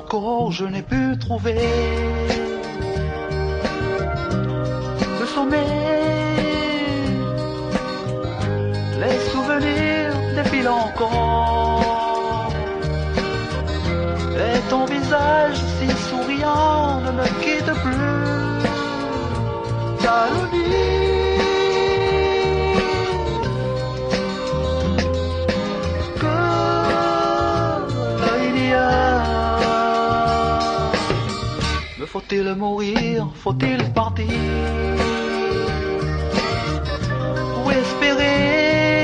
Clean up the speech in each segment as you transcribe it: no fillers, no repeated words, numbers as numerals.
encore je n'ai pu trouver le sommet. Les souvenirs défilent encore, et ton visage si souriant ne me quitte plus. Calomnie, que là il y a. Me faut-il mourir, faut-il partir pour espérer,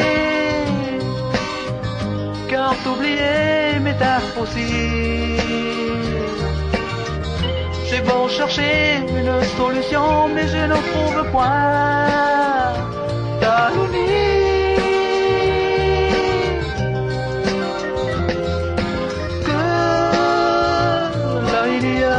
car t'oublier m'est impossible. J'ai beau chercher une solution, mais je ne trouve point d'harmonie. Que là il y a.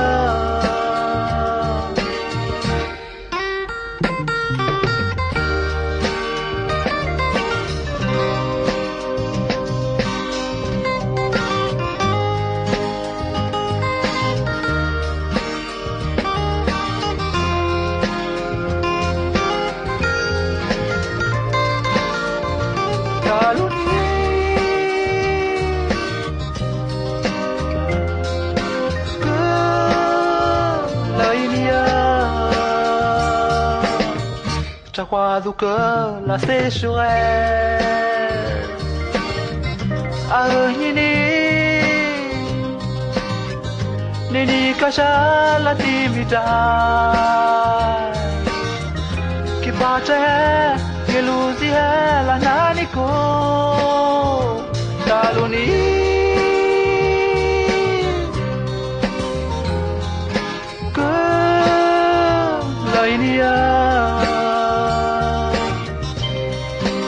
Chaguado que la sécheresse a réuni Nini kasha la timida Kipache geluzi la naniko Taluni Que la inia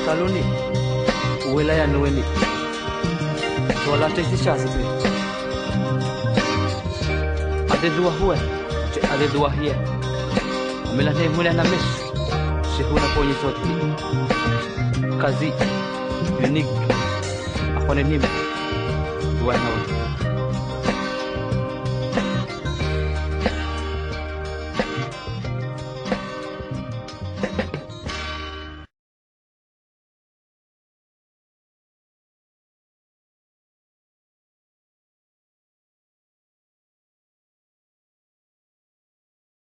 Taluni, wilaya nueni. Sola tesi chasi. Ada dua hua, ada dua hia. Melane mula na mes. Sehuna ponyi soti. Kazi, unique. Ako na nim. Dua na.